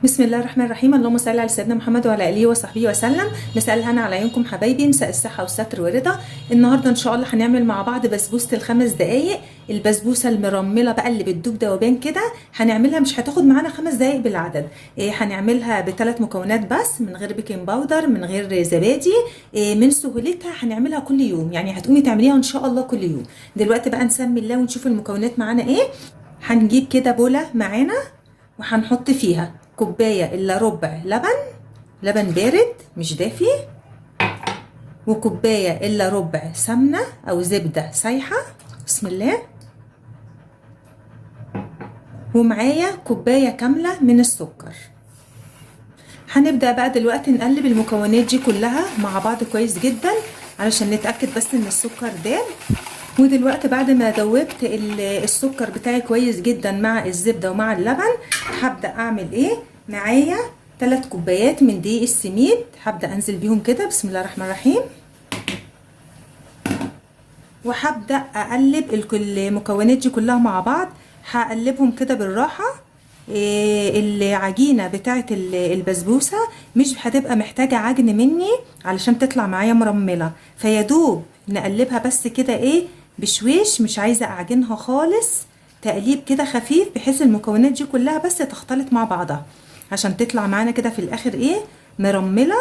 بسم الله الرحمن الرحيم. اللهم صل على سيدنا محمد وعلى اله وصحبه وسلم. مساء الهنا على عيونكم حبايبي، مساء الصحه والستر والرضا. النهارده ان شاء الله هنعمل مع بعض بسبوسه الخمس دقايق، البسبوسه المرمله بقى اللي بتدوب دوبان كده. هنعملها مش هتاخد معانا 5 دقايق بالعدد. هنعملها ب3 مكونات بس، من غير بيكنج باودر، من غير زبادي. من سهولتها هنعملها كل يوم، يعني هتقومي تعمليها ان شاء الله كل يوم. دلوقتي بقى نسمي الله ونشوف المكونات معانا ايه. هنجيب كده بوله معانا وهنحط فيها كوباية الا ربع لبن بارد مش دافي، وكوباية الا ربع سمنة او زبدة سايحة. بسم الله. ومعايا كوباية كاملة من السكر. هنبدأ بقى دلوقتي نقلب المكونات دي كلها مع بعض كويس جدا علشان نتأكد بس ان السكر داب. ودلوقتي بعد ما دوبت السكر بتاعي كويس جدا مع الزبدة ومع اللبن، هبدأ اعمل ايه؟ معايا 3 كوبايات من دقيق السميد، هبدأ انزل بيهم كده. بسم الله الرحمن الرحيم. وهبدأ اقلب المكونات دي كلها مع بعض، هقلبهم كده بالراحة. العجينة بتاعت البسبوسة مش هتبقى محتاجة عجن مني علشان تطلع معايا مرملة، فيدوب نقلبها بس كده ايه بشويش، مش عايزة اعجنها خالص، تقليب كده خفيف بحيث المكونات دي كلها بس تختلط مع بعضها عشان تطلع معانا كده في الاخر ايه مرملة،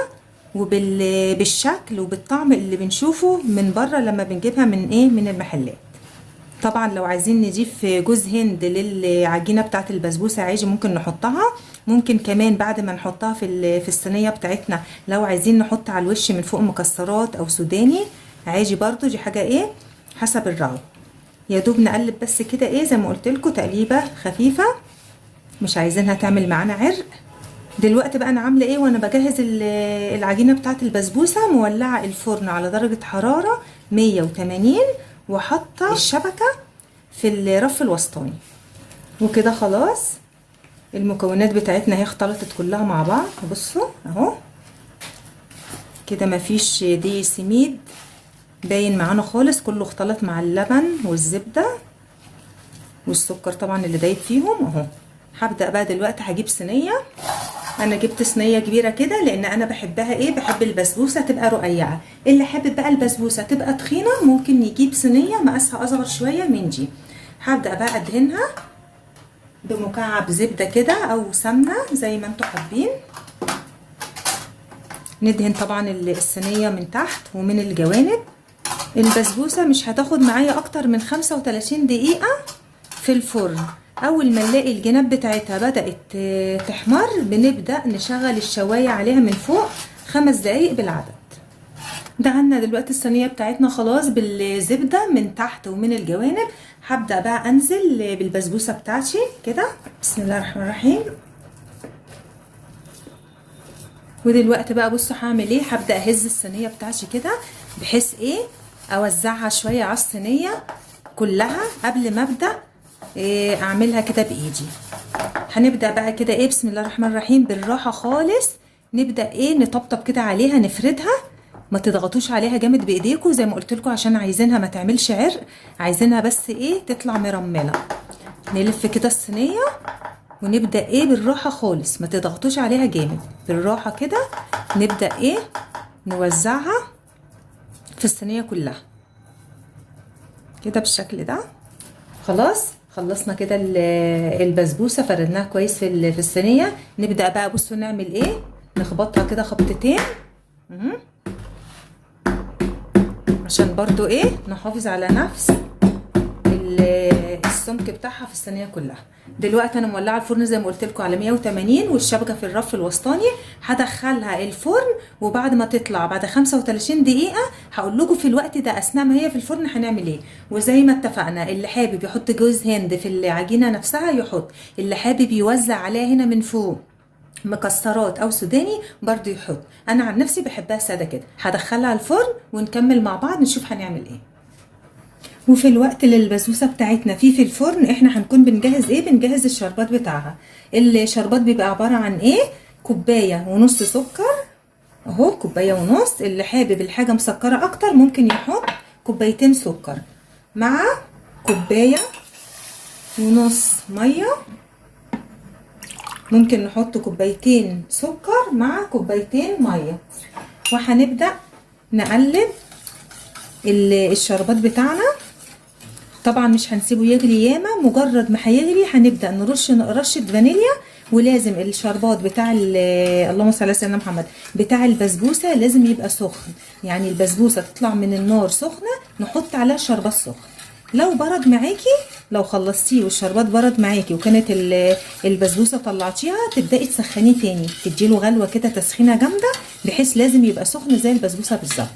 وبالشكل وبالطعم اللي بنشوفه من بره لما بنجيبها من المحلات. طبعا لو عايزين نضيف جوز هند للعجينه بتاعه البسبوسه عادي ممكن نحطها، ممكن كمان بعد ما نحطها في الصينيه بتاعتنا لو عايزين نحط على الوش من فوق مكسرات او سوداني عادي برضو، دي حاجه ايه حسب الرغبه. يا دوب نقلب بس كده ايه زي ما قلت لكم تقليبه خفيفه، مش عايزينها تعمل معانا عرق. دلوقتي بقى انا عامله ايه وانا بجهز العجينه بتاعه البسبوسه، مولعه الفرن على درجه حراره 180 وحاطه الشبكه في الرف الوسطاني. وكده خلاص المكونات بتاعتنا هي اختلطت كلها مع بعض. بصوا اهو كده مفيش دقيق سميد باين معانا خالص، كله اختلط مع اللبن والزبده والسكر طبعا اللي دايب فيهم اهو. هبدا بقى دلوقتي هجيب صينيه، انا جبت صينيه كبيره كده لان انا بحبها ايه، بحب البسبوسه تبقى رقيقه. اللي حابب بقى البسبوسه تبقى تخينه ممكن يجيب صينيه مقاسها اصغر شويه من دي. هبدا بقى ادهنها بمكعب زبده كده او سمنه زي ما انتوا حابين. ندهن طبعا الصينيه من تحت ومن الجوانب. البسبوسه مش هتاخد معايا اكتر من 35 دقيقه في الفرن. اول ما نلاقي الجناب بتاعتها بدأت تحمر بنبدأ نشغل الشواية عليها من فوق 5 دقايق بالعدد. دهنا دلوقتي الصينية بتاعتنا خلاص بالزبدة من تحت ومن الجوانب. هبدأ بقى انزل بالبسبوسة بتاعتي كده. بسم الله الرحمن الرحيم. ودلوقتي بقى بصوا هعمل ايه، هبدأ اهز الصينية بتاعتي كده بحيث ايه اوزعها شوية على الصينية كلها قبل ما ابدأ اعملها كده بايدي. هنبدا بقى كده ايه بسم الله الرحمن الرحيم بالراحه خالص، نبدا ايه نطبطب كده عليها نفردها، ما تضغطوش عليها جامد بايديكم زي ما قلت لكم عشان عايزينها ما تعملش عرق، عايزينها بس ايه تطلع مرمله. نلف كده الصينيه ونبدا ايه بالراحه خالص، ما تضغطوش عليها جامد، بالراحه كده نبدا ايه نوزعها في الصينيه كلها كده بالشكل ده. خلاص خلصنا كده البسبوسه، فردناها كويس في الصينيه. نبدا بقى بصوا نعمل ايه، نخبطها كده خبطتين عشان برضو ايه نحافظ على نفس السمك بتاعها في الصينيه كلها. دلوقتي انا مولعه الفرن زي ما قلت لكم على 180 والشبكه في الرف الوسطاني. هدخلها الفرن وبعد ما تطلع بعد 35 دقيقه هقول لكم في الوقت ده اثناء ما هي في الفرن هنعمل ايه. وزي ما اتفقنا اللي حابب يحط جوز هند في العجينه نفسها يحط، اللي حابب يوزع عليها هنا من فوق مكسرات او سوداني برضو يحط. انا عن نفسي بحبها ساده كده. هدخلها الفرن ونكمل مع بعض نشوف هنعمل ايه. وفي الوقت اللي البسبوسه بتاعتنا فيه في الفرن احنا هنكون بنجهز ايه، بنجهز الشربات بتاعها. الشربات بيبقى عباره عن ايه، كوبايه ونص سكر اهو، كوبايه ونص. اللي حابب الحاجه مسكره اكتر ممكن يحط كوبايتين سكر مع كوبايه ونص ميه ممكن نحط كوبايتين سكر مع كوبايتين ميه، وهنبدأ نقلب الشربات بتاعنا. طبعا مش هنسيبه يغلي ياما، مجرد ما هيغلي هنبدأ نرش رشة فانيليا. ولازم الشربات بتاع اللهم صل على سيدنا محمد بتاع البسبوسة لازم يبقى سخن، يعني البسبوسة تطلع من النار سخنة نحط عليها شربات سخن. لو برد معاكي، لو خلصتيه والشربات برد معاكي وكانت البسبوسه طلعتيها، تبداي تسخنيه تاني، تديله غلوه كده تسخينه جامده، بحيث لازم يبقى سخن زي البسبوسه بالظبط.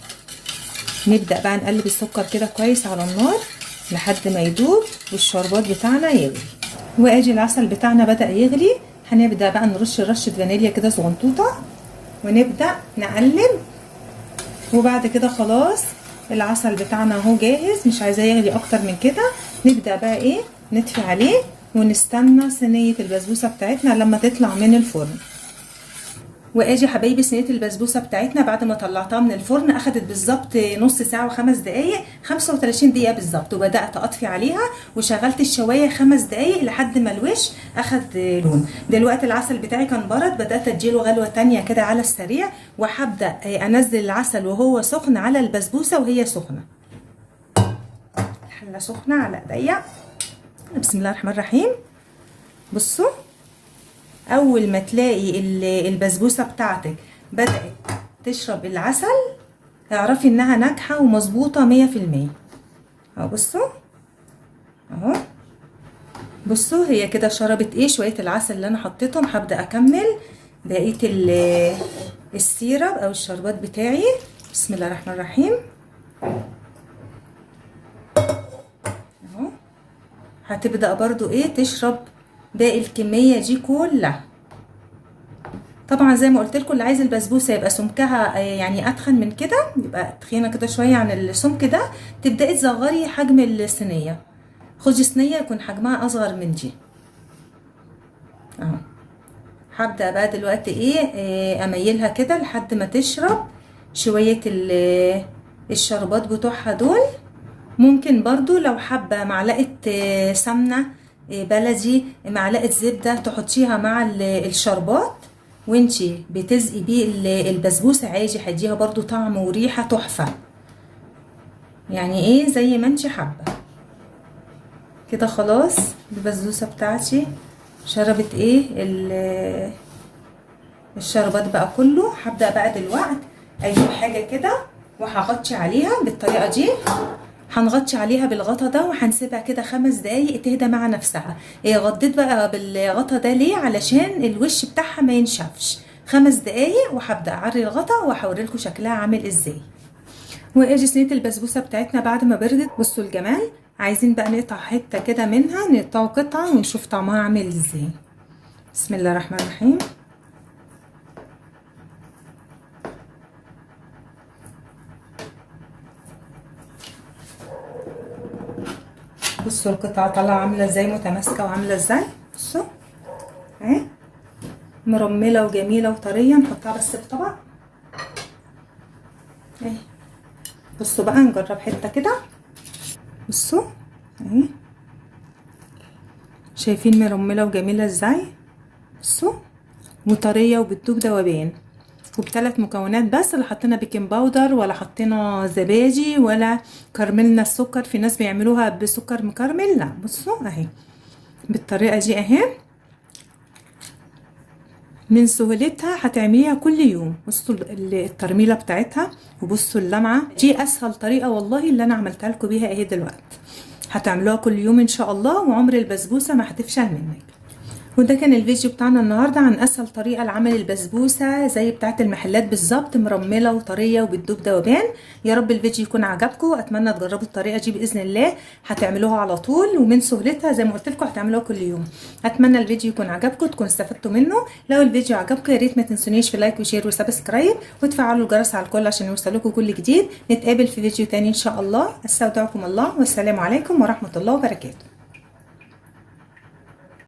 نبدا بقى نقلب السكر كده كويس على النار لحد ما يدوب والشربات بتاعنا يغلي. واجي العسل بتاعنا بدا يغلي، هنبدا بقى نرش رشه فانيليا كده صغنطوطه ونبدا نقلب. وبعد كده خلاص العسل بتاعنا اهو جاهز، مش عايزاه يغلي اكتر من كده. نبدا بقى ايه، نطفي عليه ونستنى صينيه البسبوسه بتاعتنا لما تطلع من الفرن. واجي حبايبي صينيه البسبوسه بتاعتنا بعد ما طلعتها من الفرن اخدت بالظبط نص ساعه و5 دقائق، 35 دقيقه بالظبط. وبدات اطفي عليها وشغلت الشوايه 5 دقائق لحد ما الوش اخد لون. دلوقتي العسل بتاعي كان برد، بدات اديله غلوه تانية كده على السريع، وهبدا انزل العسل وهو سخن على البسبوسه وهي سخنه. الحله سخنه على ايديا. بسم الله الرحمن الرحيم. بصوا، اول ما تلاقي البسبوسه بتاعتك بدات تشرب العسل اعرفي انها ناجحه ومظبوطه 100%. اهو بصوا، اهو بصوا هي كده شربت ايه شويه العسل اللي انا حطيتهم. هبدا اكمل بقيه السيرب او الشربات بتاعي. بسم الله الرحمن الرحيم. اهو هتبدا برضو ايه تشرب باقي الكميه دي كلها. طبعا زي ما قلت لكم، اللي عايز البسبوسه يبقى سمكها يعني اتخن من كده، يبقى تخينه كده شويه عن السمك ده، تبداي تصغري حجم الصينيه. خدي صينيه يكون حجمها اصغر من دي. اهو هبدا بقى دلوقتي ايه اميلها كده لحد ما تشرب شويه الشربات بتوعها دول. ممكن برضو لو حابه معلقه سمنه بلدي، معلقه زبده تحطيها مع الشربات وانتي بتزقي بيه البسبوسه عادي، هيديها برضو طعم وريحه تحفه. يعني ايه زي ما انتي حابه. كده خلاص البسبوسه بتاعتي شربت ايه الشربات بقى كله. هبدا بقى دلوقتي اجيب حاجه كده وهغطي عليها بالطريقه دي. هنغطي عليها بالغطا ده وهنسيبها كده 5 دقايق تهدى مع نفسها. غطيت بقى بالغطا ده ليه؟ علشان الوش بتاعها ما ينشفش. 5 دقايق وهبدا اعري الغطا وهوري لكم شكلها عامل ازاي. واجي صينيه البسبوسه بتاعتنا بعد ما بردت. بصوا الجمال. عايزين بقى نقطع حته كده منها، نقطعه قطعه ونشوف طعمها عامل ازاي. بسم الله الرحمن الرحيم. بصوا القطعه طالعه عامله ازاي، متماسكه وعامله ازاي. بصوا اهي مرمله وجميله وطريه. نحطها بس في طبق اهي. بصوا بقى نجرب حته كده. بصوا اهي شايفين مرمله وجميله ازاي. بصوا وطريه وبتدوب دوبان، وب3 مكونات بس. لا حطينا بيكنج باودر ولا حطينا زبادي ولا كرملنا السكر. في ناس بيعملوها بسكر مكرمل، لا. بصوا اهي بالطريقه دي اهي، من سهولتها هتعمليها كل يوم. بصوا الترميله بتاعتها، وبصوا اللمعه دي. اسهل طريقه والله اللي انا عملتها لكم بيها اهي دلوقتي. هتعملوها كل يوم ان شاء الله، وعمر البسبوسه ما هتفشل منك. وده كان الفيديو بتاعنا النهارده عن اسهل طريقه لعمل البسبوسه زي بتاعه المحلات بالظبط، مرمله وطريه وبتدوب دوبان. يا رب الفيديو يكون عجبكم، اتمنى تجربوا الطريقه دي باذن الله. هتعملوها على طول، ومن سهولتها زي ما قلت لكم هتعملوها كل يوم. اتمنى الفيديو يكون عجبكم، تكونوا استفدتوا منه. لو الفيديو عجبكم يا ريت ما تنسونيش في لايك وشير وسبسكرايب، وتفعلوا الجرس على الكل عشان يوصلكم كل جديد. نتقابل في فيديو تاني ان شاء الله. استودعكم الله، والسلام عليكم ورحمه الله وبركاته.